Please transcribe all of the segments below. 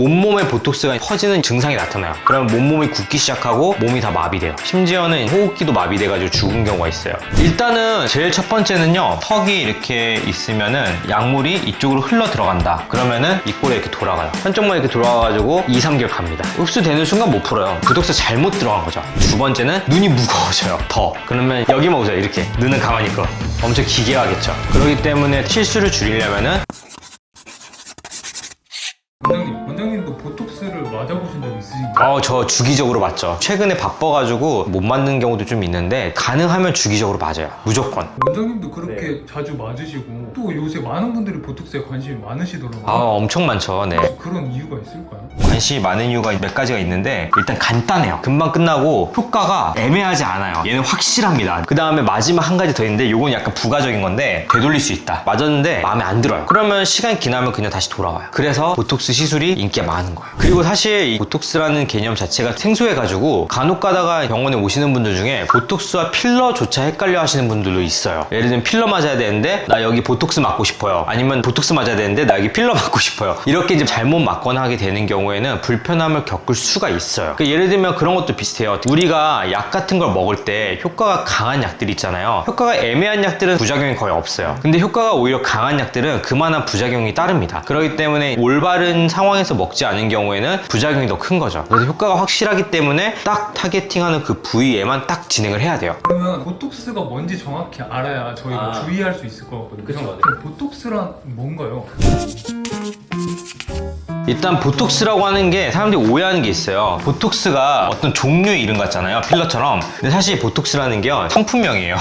몸몸에 보톡스가 퍼지는 증상이 나타나요. 그러면 몸몸이 굳기 시작하고 몸이 다 마비돼요. 심지어는 호흡기도 마비돼가지고 죽은 경우가 있어요. 일단은 제일 첫 번째는요, 턱이 이렇게 있으면은 약물이 이쪽으로 흘러 들어간다. 그러면은 이 꼴에 이렇게 돌아가요. 한쪽만 이렇게 돌아가가지고 2, 3개월 갑니다. 흡수되는 순간 못 풀어요. 보톡스 잘못 들어간 거죠. 두 번째는 눈이 무거워져요. 더. 그러면 여기만 보세요. 이렇게. 눈은 가만히 있고. 엄청 기괴하겠죠. 그렇기 때문에 실수를 줄이려면은 원장님도 보톡스를 맞아보신 적 있으신가요? 저 주기적으로 맞죠. 최근에 바빠가지고 못 맞는 경우도 좀 있는데 가능하면 주기적으로 맞아요. 무조건. 원장님도 그렇게 자주 맞으시고 또 요새 많은 분들이 보톡스에 관심이 많으시더라고요. 엄청 많죠. 네. 혹시 그런 이유가 있을까요? 관심이 많은 이유가 몇 가지가 있는데, 일단 간단해요. 금방 끝나고 효과가 애매하지 않아요. 얘는 확실합니다. 그 다음에 마지막 한 가지 더 있는데, 요건 약간 부가적인 건데 되돌릴 수 있다. 맞았는데 마음에 안 들어요. 그러면 시간이 지나면 그냥 다시 돌아와요. 그래서 보톡스 시술이 인기가 많은 거예요. 그리고 사실 이 보톡스라는 개념 자체가 생소해가지고 간혹 가다가 병원에 오시는 분들 중에 보톡스와 필러조차 헷갈려 하시는 분들도 있어요. 예를 들면 필러 맞아야 되는데 나 여기 보톡스 맞고 싶어요. 아니면 보톡스 맞아야 되는데 나 여기 필러 맞고 싶어요. 이렇게 이제 잘못 맞거나 하게 되는 경우에는 불편함을 겪을 수가 있어요. 그러니까 예를 들면 그런 것도 비슷해요. 우리가 약 같은 걸 먹을 때 효과가 강한 약들 있잖아요. 효과가 애매한 약들은 부작용이 거의 없어요. 근데 효과가 오히려 강한 약들은 그만한 부작용이 따릅니다. 그렇기 때문에 올바른 상황에서 먹지 않은 경우에는 부작용이 더 큰 거죠. 그래서 효과가 확실하기 때문에 딱 타겟팅하는 그 부위에만 딱 진행을 해야 돼요. 그러면 보톡스가 뭔지 정확히 알아야 저희가 주의할 수 있을 것 같거든요. 그쵸. 그럼 보톡스란 뭔가요? 일단 보톡스라고 하는 게 사람들이 오해하는 게 있어요. 보톡스가 어떤 종류의 이름 같잖아요. 필러처럼. 근데 사실 보톡스라는 게요, 상품명이에요.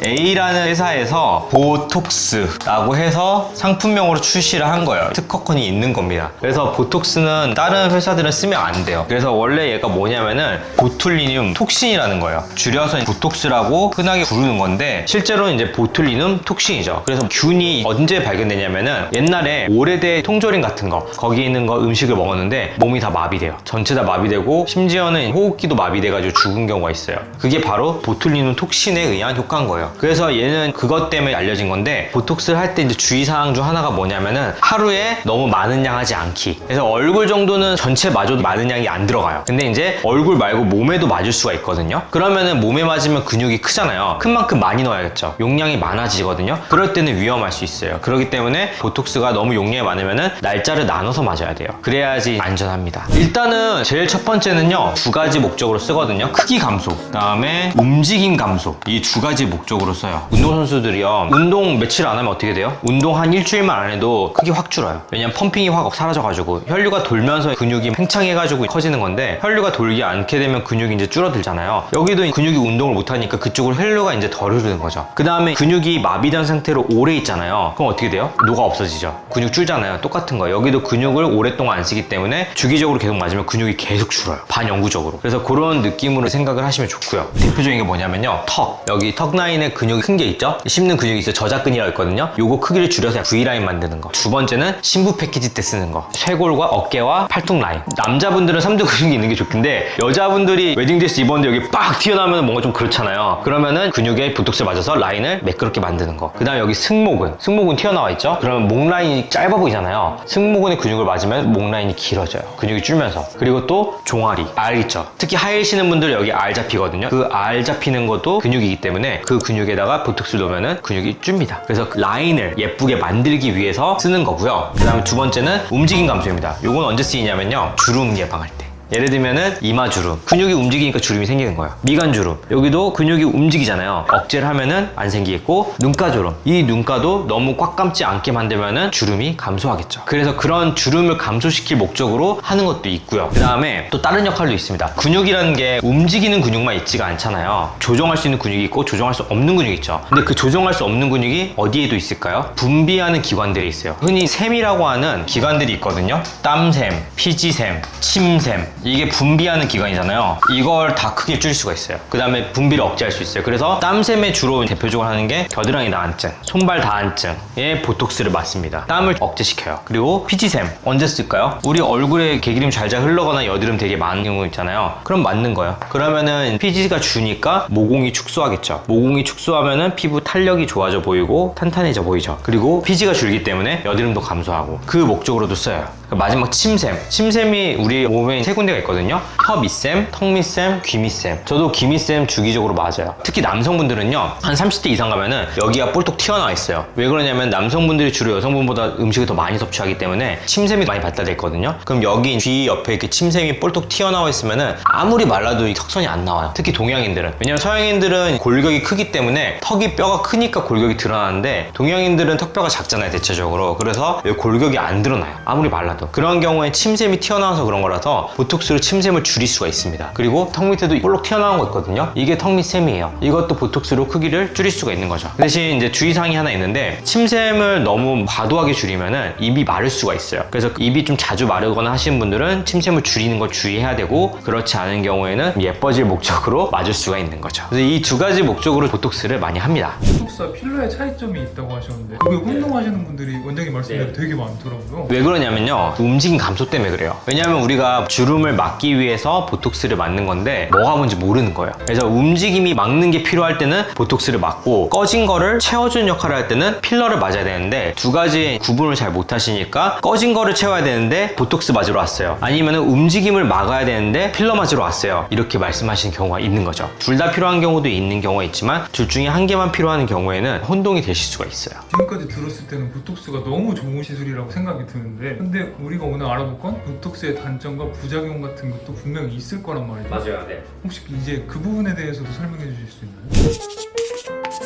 A라는 회사에서 보톡스라고 해서 상품명으로 출시를 한 거예요. 특허권이 있는 겁니다. 그래서 보톡스는 다른 회사들은 쓰면 안 돼요. 그래서 원래 얘가 뭐냐면은 보툴리눔 톡신이라는 거예요. 줄여서 보톡스라고 흔하게 부르는 건데, 실제로는 이제 보툴리눔 톡신이죠. 그래서 균이 언제 발견되냐면은 옛날에 오래된 통조림 같은 거, 거기 있는 거 음식을 먹었는데 몸이 다 마비돼요. 전체 다 마비되고 심지어는 호흡기도 마비돼가지고 죽은 경우가 있어요. 그게 바로 보툴리눔 톡신에 의한 효과인 거예요. 그래서 얘는 그것 때문에 알려진 건데, 보톡스를 할 때 이제 주의사항 중 하나가 뭐냐면은 하루에 너무 많은 양 하지 않기. 그래서 얼굴 정도는 전체 맞아도 많은 양이 안 들어가요. 근데 이제 얼굴 말고 몸에도 맞을 수가 있거든요. 그러면은 몸에 맞으면 근육이 크잖아요. 큰 만큼 많이 넣어야겠죠. 용량이 많아지거든요. 그럴 때는 위험할 수 있어요. 그렇기 때문에 보톡스가 너무 용량이 많으면은 날짜를 나눠서 맞아야 돼요. 그래야지 안전합니다. 일단은 제일 첫 번째는요, 두 가지 목적으로 쓰거든요. 크기 감소, 그 다음에 움직임 감소. 이 두 가지 목적으로 써요. 운동선수들이요, 운동 며칠 안 하면 어떻게 돼요? 운동 한 일주일만 안 해도 크기 확 줄어요. 왜냐면 펌핑이 확 사라져가지고 혈류가 돌면서 근육이 팽창해가지고 커지는 건데, 혈류가 돌지 않게 되면 근육이 이제 줄어들잖아요. 여기도 근육이 운동을 못하니까 그쪽으로 혈류가 이제 덜 흐르는 거죠. 그 다음에 근육이 마비된 상태로 오래 있잖아요. 그럼 어떻게 돼요? 녹아 없어지죠. 근육 줄잖아요. 똑같은 거예요. 여기도 근육을 오랫동안 안 쓰기 때문에 주기적으로 계속 맞으면 근육이 계속 줄어요. 반영구적으로. 그래서 그런 느낌으로 생각을 하시면 좋고요. 대표적인 게 뭐냐면요, 턱. 여기 턱 라인에 근육이 큰 게 있죠? 씹는 근육이 있어요. 저작근이라고 있거든요. 요거 크기를 줄여서 V라인 만드는 거. 두 번째는 신부 패키지 때 쓰는 거. 쇄골과 어깨와 팔뚝 라인. 남자분들은 삼두 근육이 있는 게 좋긴데, 여자분들이 웨딩드레스 입었는데 여기 빡 튀어나오면 뭔가 좀 그렇잖아요. 그러면은 근육에 보톡스를 맞아서 라인을 매끄럽게 만드는 거. 그 다음 여기 승모근 튀어나와 있죠? 그러면 목 라인이 짧아 보이잖아요. 승모근에 근육을 맞으면 목 라인이 길어져요. 근육이 줄면서. 그리고 또 종아리, 알 있죠? 특히 하이시는 분들 여기 알 잡히거든요. 그 알 잡히는 것도 근육이기 때문에 그 근육에다가 보톡스를 넣으면 근육이 줍니다. 그래서 라인을 예쁘게 만들기 위해서 쓰는 거고요. 그 다음에 두 번째는 움직임 감소입니다. 요건 언제 쓰이냐면요, 주름 예방할 때. 예를 들면은 이마주름, 근육이 움직이니까 주름이 생기는 거예요. 미간주름, 여기도 근육이 움직이잖아요. 억제를 하면은 안 생기겠고, 눈가주름, 이 눈가도 너무 꽉 감지 않게 만들면은 주름이 감소하겠죠. 그래서 그런 주름을 감소시킬 목적으로 하는 것도 있고요. 그 다음에 또 다른 역할도 있습니다. 근육이라는 게 움직이는 근육만 있지가 않잖아요. 조정할 수 있는 근육이 있고 조정할 수 없는 근육이 있죠. 근데 그 조정할 수 없는 근육이 어디에도 있을까요? 분비하는 기관들이 있어요. 흔히 샘이라고 하는 기관들이 있거든요. 땀샘, 피지샘, 침샘, 이게 분비하는 기관이잖아요. 이걸 다 크게 줄일 수가 있어요. 그 다음에 분비를 억제할 수 있어요. 그래서 땀샘에 주로 대표적으로 하는 게 겨드랑이 다한증, 손발 다한증에 보톡스를 맞습니다. 땀을 억제시켜요. 그리고 피지샘 언제 쓸까요? 우리 얼굴에 개기름 잘잘 흘러거나 여드름 되게 많은 경우 있잖아요. 그럼 맞는 거예요. 그러면은 피지가 주니까 모공이 축소하겠죠. 모공이 축소하면은 피부 탄력이 좋아져 보이고 탄탄해져 보이죠. 그리고 피지가 줄기 때문에 여드름도 감소하고, 그 목적으로도 써요. 마지막 침샘. 침샘이 우리 몸에 세 군데가 있거든요. 혀 밑샘, 턱 밑샘, 귀 밑샘. 저도 귀 밑샘 주기적으로 맞아요. 특히 남성분들은요, 한 30대 이상 가면은 여기가 볼록 튀어나와 있어요. 왜 그러냐면 남성분들이 주로 여성분보다 음식을 더 많이 섭취하기 때문에 침샘이 많이 발달돼 있거든요. 그럼 여기 귀 옆에 이렇게 침샘이 볼록 튀어나와 있으면은 아무리 말라도 이 턱선이 안 나와요. 특히 동양인들은. 왜냐면 서양인들은 골격이 크기 때문에 턱이 뼈가 크니까 골격이 드러나는데 동양인들은 턱뼈가 작잖아요, 대체적으로. 그래서 여기 골격이 안 드러나요. 아무리 말라도. 그런 경우에 침샘이 튀어나와서 그런 거라서 보톡스로 침샘을 줄일 수가 있습니다. 그리고 턱 밑에도 볼록 튀어나온 거 있거든요. 이게 턱 밑샘이에요. 이것도 보톡스로 크기를 줄일 수가 있는 거죠. 대신 이제 주의사항이 하나 있는데 침샘을 너무 과도하게 줄이면은 입이 마를 수가 있어요. 그래서 입이 좀 자주 마르거나 하시는 분들은 침샘을 줄이는 걸 주의해야 되고, 그렇지 않은 경우에는 예뻐질 목적으로 맞을 수가 있는 거죠. 그래서 이 두 가지 목적으로 보톡스를 많이 합니다. 보톡스와 필러의 차이점이 있다고 하셨는데 그게 운동하시는 분들이 원장님 말씀대로 되게 많더라고요. 왜 그러냐면요, 움직임 감소 때문에 그래요. 왜냐하면 우리가 주름을 막기 위해서 보톡스를 맞는 건데 뭐가 뭔지 모르는 거예요. 그래서 움직임이 막는 게 필요할 때는 보톡스를 맞고, 꺼진 거를 채워주는 역할을 할 때는 필러를 맞아야 되는데, 두 가지 구분을 잘 못하시니까 꺼진 거를 채워야 되는데 보톡스 맞으러 왔어요. 아니면 움직임을 막아야 되는데 필러 맞으러 왔어요. 이렇게 말씀하시는 경우가 있는 거죠. 둘 다 필요한 경우도 있는 경우가 있지만 둘 중에 한 개만 필요한 경우에는 혼동이 되실 수가 있어요. 지금까지 들었을 때는 보톡스가 너무 좋은 시술이라고 생각이 드는데, 근데 우리가 오늘 알아볼 건 보톡스의 단점과 부작용 같은 것도 분명히 있을 거란 말이죠. 맞아요, 네. 혹시 이제 그 부분에 대해서도 설명해 주실 수 있나요?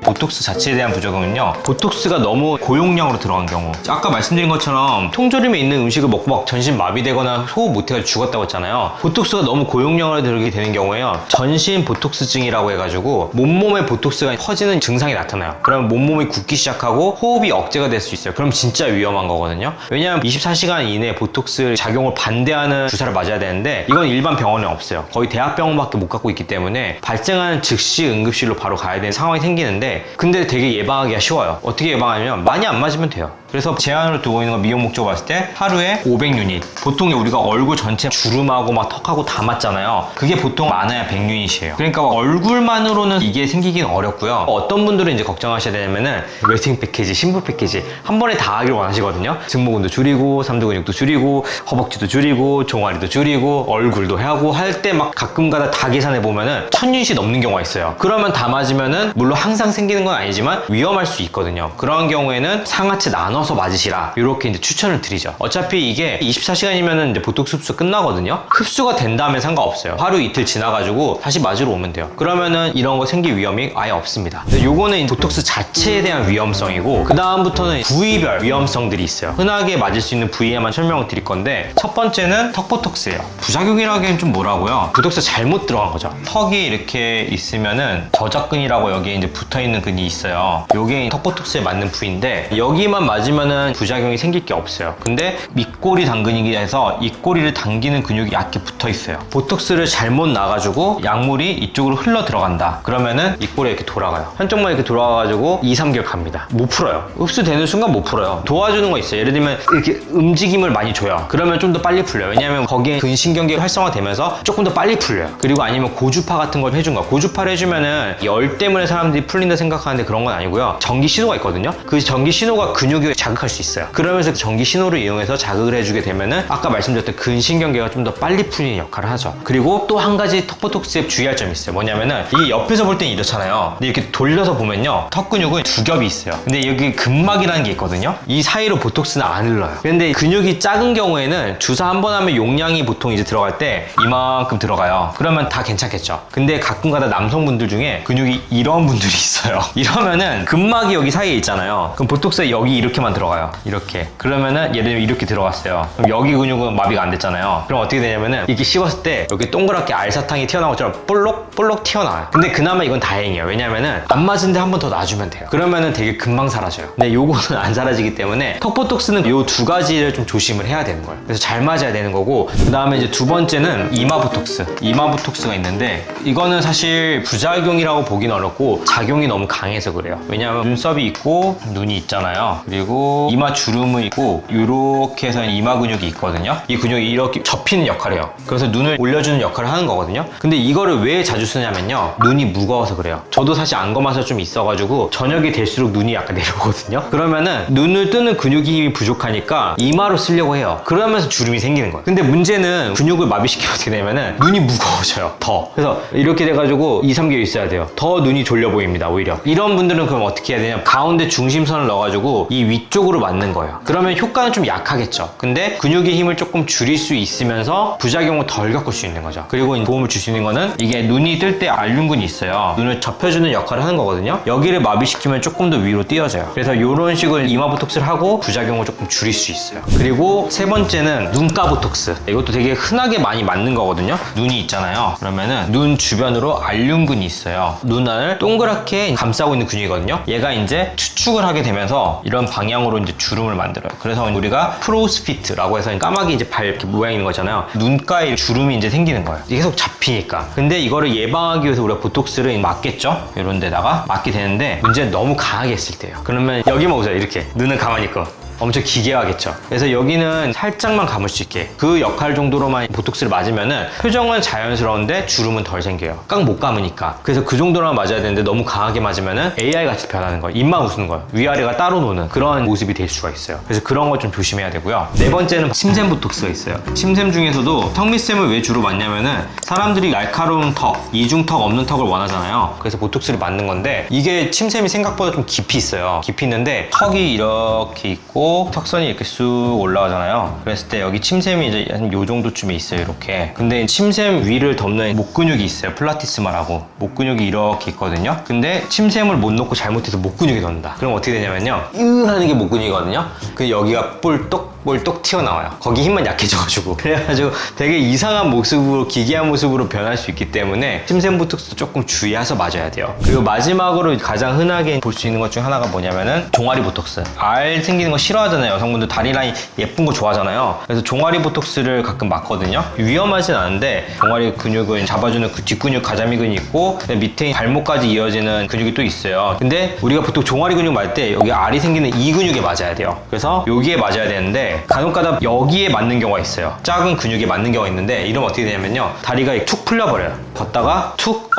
보톡스 자체에 대한 부작용은요, 보톡스가 너무 고용량으로 들어간 경우, 아까 말씀드린 것처럼 통조림에 있는 음식을 먹고 막 전신 마비되거나 호흡 못해서 죽었다고 했잖아요. 보톡스가 너무 고용량으로 들게 되는 경우에요, 전신 보톡스증이라고 해가지고 몸몸에 보톡스가 퍼지는 증상이 나타나요. 그러면 몸몸이 굳기 시작하고 호흡이 억제가 될 수 있어요. 그럼 진짜 위험한 거거든요. 왜냐하면 24시간 이내에 보톡스 작용을 반대하는 주사를 맞아야 되는데 이건 일반 병원에 없어요. 거의 대학병원밖에 못 갖고 있기 때문에 발생하는 즉시 응급실로 바로 가야 되는 상황이 생기는데, 근데 되게 예방하기가 쉬워요. 어떻게 예방하냐면 많이 안 맞으면 돼요. 그래서 제한으로 두고 있는 건 미용 목적으로 봤을 때 하루에 500유닛. 보통 우리가 얼굴 전체 주름하고 막 턱하고 다 맞잖아요. 그게 보통 많아야 100유닛이에요. 그러니까 얼굴만으로는 이게 생기긴 어렵고요. 어떤 분들은 이제 걱정하셔야 되냐면은 웨딩 패키지, 신부 패키지 한 번에 다 하기를 원하시거든요. 증모근도 줄이고, 삼두 근육도 줄이고, 허벅지도 줄이고, 종아리도 줄이고, 얼굴도 하고 할 때 막 가끔가다 다 계산해 보면은 1000유닛이 넘는 경우가 있어요. 그러면 다 맞으면은 물론 항상 생기는 건 아니지만 위험할 수 있거든요. 그런 경우에는 상하체 나눠서 맞으시라, 이렇게 이제 추천을 드리죠. 어차피 이게 24시간이면은 이제 보톡스 흡수 끝나거든요. 흡수가 된 다음에 상관없어요. 하루 이틀 지나가지고 다시 맞으러 오면 돼요. 그러면은 이런 거 생길 위험이 아예 없습니다. 요거는 이제 보톡스 자체에 대한 위험성이고, 그 다음부터는 부위별 위험성들이 있어요. 흔하게 맞을 수 있는 부위에만 설명을 드릴 건데, 첫 번째는 턱 보톡스예요. 부작용이라기엔 좀 뭐라고요? 보톡스 잘못 들어간 거죠. 턱이 이렇게 있으면은 저작근이라고 여기에 이제 붙어있는 근이 있어요. 요게 턱 보톡스에 맞는 부위인데 여기만 맞으면은 부작용이 생길 게 없어요. 근데 밑꼬리 당근이기 해서 이 꼬리를 당기는 근육이 얕게 붙어 있어요. 보톡스를 잘못 놔가지고 약물이 이쪽으로 흘러 들어간다. 그러면은 이 꼬리가 이렇게 돌아가요. 한쪽만 이렇게 돌아가가지고 2, 3개월 갑니다. 못 풀어요. 흡수되는 순간 못 풀어요. 도와주는 거 있어요. 예를 들면 이렇게 움직임을 많이 줘요. 그러면 좀 더 빨리 풀려요. 왜냐하면 거기에 근신경계가 활성화되면서 조금 더 빨리 풀려요. 그리고 아니면 고주파 같은 걸 해준 거야. 고주파를 해주면은 열 때문에 사람들이 풀린다 생각하는데 그런 건 아니고요. 전기 신호가 있거든요. 그 전기 신호가 근육을 자극할 수 있어요. 그러면서 전기 신호를 이용해서 자극을 해주게 되면은 아까 말씀드렸던 근신경계가 좀 더 빨리 풀리는 역할을 하죠. 그리고 또 한 가지 턱 보톡스에 주의할 점이 있어요. 뭐냐면은 이게 옆에서 볼 때는 이렇잖아요. 근데 이렇게 돌려서 보면요, 턱 근육은 두 겹이 있어요. 근데 여기 근막이라는 게 있거든요. 이 사이로 보톡스는 안 흘러요. 근데 근육이 작은 경우에는 주사 한 번 하면 용량이 보통 이제 들어갈 때 이만큼 들어가요. 그러면 다 괜찮겠죠. 근데 가끔가다 남성분들 중에 근육이 이런 분들이 있어요. 이러면은 근막이 여기 사이에 있잖아요. 그럼 보톡스에 여기 이렇게만 들어가요. 이렇게. 그러면은 예를 들면 이렇게 들어갔어요. 그럼 여기 근육은 마비가 안 됐잖아요. 그럼 어떻게 되냐면은 이렇게 씹었을 때 여기 동그랗게 알사탕이 튀어나온 것처럼 볼록 튀어나와요. 근데 그나마 이건 다행이에요. 왜냐면은 안 맞은데 한 번 더 놔주면 돼요. 그러면은 되게 금방 사라져요. 근데 요거는 안 사라지기 때문에 턱 보톡스는 요 두 가지를 좀 조심을 해야 되는 거예요. 그래서 잘 맞아야 되는 거고, 그 다음에 이제 두 번째는 이마 보톡스. 이마 보톡스가 있는데 이거는 사실 부작용이라고 보긴 어렵고 작용이 너무 강해서 그래요. 왜냐하면 눈썹이 있고 눈이 있잖아요. 그리고 이마 주름이 있고 이렇게 해서 이마 근육이 있거든요. 이 근육이 이렇게 접히는 역할을 해요. 그래서 눈을 올려주는 역할을 하는 거거든요. 근데 이거를 왜 자주 쓰냐면요, 눈이 무거워서 그래요. 저도 사실 안검하사 좀 있어가지고 저녁이 될수록 눈이 약간 내려오거든요. 그러면은 눈을 뜨는 근육이 힘이 부족하니까 이마로 쓰려고 해요. 그러면서 주름이 생기는 거예요. 근데 문제는 근육을 마비시키면 어떻게 되냐면은 눈이 무거워져요, 더. 그래서 이렇게 돼가지고 2, 3개월 있어야 돼요. 더 눈이 졸려 보입니다, 오히려. 이런 분들은 그럼 어떻게 해야 되냐, 가운데 중심선을 넣어가지고 이 위쪽으로 맞는 거예요. 그러면 효과는 좀 약하겠죠. 근데 근육의 힘을 조금 줄일 수 있으면서 부작용을 덜 겪을 수 있는 거죠. 그리고 도움을 줄 수 있는 거는 이게 눈이 뜰 때 알륜근이 있어요. 눈을 접혀주는 역할을 하는 거거든요. 여기를 마비시키면 조금 더 위로 띄어져요. 그래서 이런 식으로 이마 보톡스를 하고 부작용을 조금 줄일 수 있어요. 그리고 세 번째는 눈가 보톡스. 이것도 되게 흔하게 많이 맞는 거거든요. 눈이 있잖아요. 그러면은 눈 주변으로 알륜근이 있어요. 눈을 동그랗게 감싸고 있는 근육이거든요. 얘가 이제 추축을 하게 되면서 이런 방향으로 이제 주름을 만들어요. 그래서 우리가 프로스피트라고 해서 까마귀 이제 발 이렇게 모양 있는 거잖아요. 눈가에 주름이 이제 생기는 거예요. 이게 계속 잡히니까. 근데 이거를 예방하기 위해서 우리가 보톡스를 맞겠죠? 이런 데다가 맞게 되는데, 문제는 너무 강하게 했을 때예요. 그러면 여기만 보세요. 이렇게 눈은 가만히 있고 엄청 기괴하겠죠. 그래서 여기는 살짝만 감을 수 있게, 그 역할 정도로만 보톡스를 맞으면은 표정은 자연스러운데 주름은 덜 생겨요. 깡 못 감으니까. 그래서 그 정도로만 맞아야 되는데 너무 강하게 맞으면은 AI 같이 변하는 거예요. 입만 웃는 거예요. 위아래가 따로 노는 그런 모습이 될 수가 있어요. 그래서 그런 거 좀 조심해야 되고요. 네 번째는 침샘 보톡스가 있어요. 침샘 중에서도 턱 밑샘을 왜 주로 맞냐면은 사람들이 날카로운 턱, 이중턱 없는 턱을 원하잖아요. 그래서 보톡스를 맞는 건데, 이게 침샘이 생각보다 좀 깊이 있어요. 깊이 있는데 턱이 이렇게 있고 턱선이 이렇게 쑥 올라가잖아요. 그랬을 때 여기 침샘이 이제 한 요 정도쯤에 있어요, 이렇게. 근데 침샘 위를 덮는 목 근육이 있어요. 플라티스마라고. 목 근육이 이렇게 있거든요. 근데 침샘을 못 놓고 잘못해서 목 근육이 덮는다. 그럼 어떻게 되냐면요, 으 하는 게 목 근육이거든요. 그 여기가 볼떡 튀어나와요. 거기 힘만 약해져가지고. 그래가지고 되게 이상한 모습으로, 기괴한 모습으로 변할 수 있기 때문에 침샘 보톡스 조금 주의해서 맞아야 돼요. 그리고 마지막으로 가장 흔하게 볼 수 있는 것 중 하나가 뭐냐면은 종아리 보톡스. 알 생기는 거 싫어하잖아요. 여성분들 다리 라인 예쁜 거 좋아하잖아요. 그래서 종아리 보톡스를 가끔 맞거든요. 위험하진 않은데 종아리 근육을 잡아주는 그 뒷근육, 가자미근이 있고 밑에 발목까지 이어지는 근육이 또 있어요. 근데 우리가 보통 종아리 근육 맞을 때 여기 알이 생기는 이 근육에 맞아야 돼요. 그래서 여기에 맞아야 되는데 간혹가다 여기에 맞는 경우가 있어요. 작은 근육에 맞는 경우가 있는데, 이러면 어떻게 되냐면요, 다리가 툭 풀려버려요. 걷다가 툭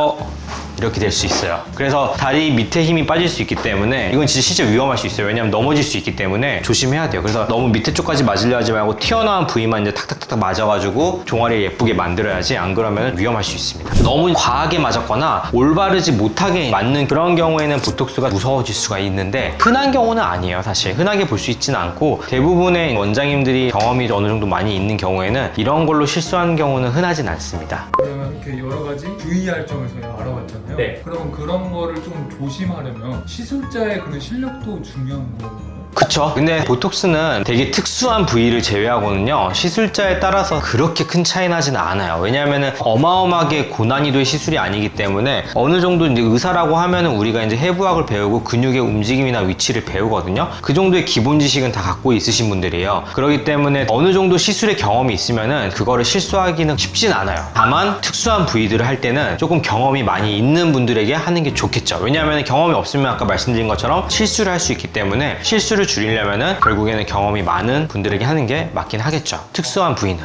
이렇게 될 수 있어요. 그래서 다리 밑에 힘이 빠질 수 있기 때문에 이건 진짜 실제 위험할 수 있어요. 왜냐면 넘어질 수 있기 때문에 조심해야 돼요. 그래서 너무 밑에 쪽까지 맞으려 하지 말고 튀어나온 부위만 이제 탁탁탁 맞아가지고 종아리를 예쁘게 만들어야지, 안 그러면 위험할 수 있습니다. 너무 과하게 맞았거나 올바르지 못하게 맞는 그런 경우에는 보톡스가 무서워질 수가 있는데, 흔한 경우는 아니에요. 사실 흔하게 볼 수 있지는 않고, 대부분의 원장님들이 경험이 어느 정도 많이 있는 경우에는 이런 걸로 실수하는 경우는 흔하진 않습니다. 그러면 이렇게 여러 가지 주의할 점을 저희가 알아봤잖아요. 네. 그러면 그런 거를 좀 조심하려면 시술자의 그런 실력도 중요한 거예요. 그쵸. 근데 보톡스는 되게 특수한 부위를 제외하고는요, 시술자에 따라서 그렇게 큰 차이 나지는 않아요. 왜냐하면 어마어마하게 고난이도의 시술이 아니기 때문에, 어느 정도 이제 의사라고 하면은 우리가 이제 해부학을 배우고 근육의 움직임이나 위치를 배우거든요. 그 정도의 기본 지식은 다 갖고 있으신 분들이에요. 그렇기 때문에 어느 정도 시술의 경험이 있으면은 그거를 실수하기는 쉽진 않아요. 다만 특수한 부위들을 할 때는 조금 경험이 많이 있는 분들에게 하는 게 좋겠죠. 왜냐하면 경험이 없으면 아까 말씀드린 것처럼 실수를 할 수 있기 때문에, 실수를 줄이려면은 결국에는 경험이 많은 분들에게 하는 게 맞긴 하겠죠. 특수한 부위는.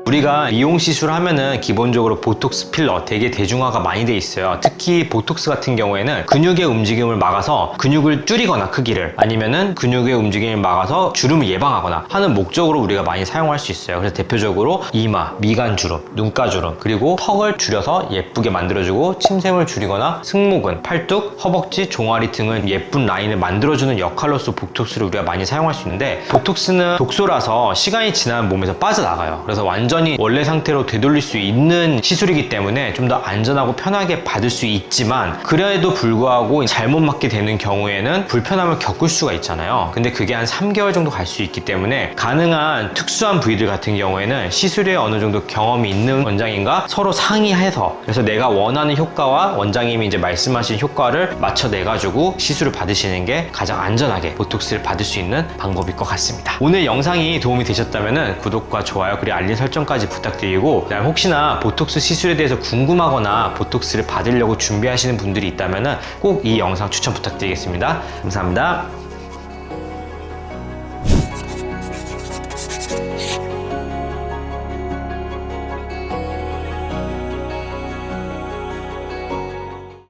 우리가 미용 시술을 하면은 기본적으로 보톡스 필러 되게 대중화가 많이 돼 있어요. 특히 보톡스 같은 경우에는 근육의 움직임을 막아서 근육을 줄이거나 크기를, 아니면은 근육의 움직임을 막아서 주름을 예방하거나 하는 목적으로 우리가 많이 사용할 수 있어요. 그래서 대표적으로 이마, 미간 주름, 눈가 주름, 그리고 턱을 줄여서 예쁘게 만들어주고 침샘을 줄이거나 승모근, 팔뚝, 허벅지, 종아리 등을 예쁜 라인을 만들어주는 역할로서 보톡스를 우리가 많이 사용할 수 있는데, 보톡스는 독소라서 시간이 지나면 몸에서 빠져나가요. 그래서 완전히 원래 상태로 되돌릴 수 있는 시술이기 때문에 좀 더 안전하고 편하게 받을 수 있지만, 그래도 불구하고 잘못 맞게 되는 경우에는 불편함을 겪을 수가 있잖아요. 근데 그게 한 3개월 정도 갈 수 있기 때문에, 가능한 특수한 부위들 같은 경우에는 시술에 어느 정도 경험이 있는 원장님과 서로 상의해서, 그래서 내가 원하는 효과와 원장님이 이제 말씀하신 효과를 맞춰내가지고 시술을 받으시는 게 가장 안전하게 보톡스를 받을 수 있는 방법일 것 같습니다. 오늘 영상이 도움이 되셨다면 구독과 좋아요 그리고 알림 설정까지 추천까지 부탁드리고, 그다음 혹시나 보톡스 시술에 대해서 궁금하거나 보톡스를 받으려고 준비하시는 분들이 있다면 꼭 이 영상 추천 부탁드리겠습니다. 감사합니다.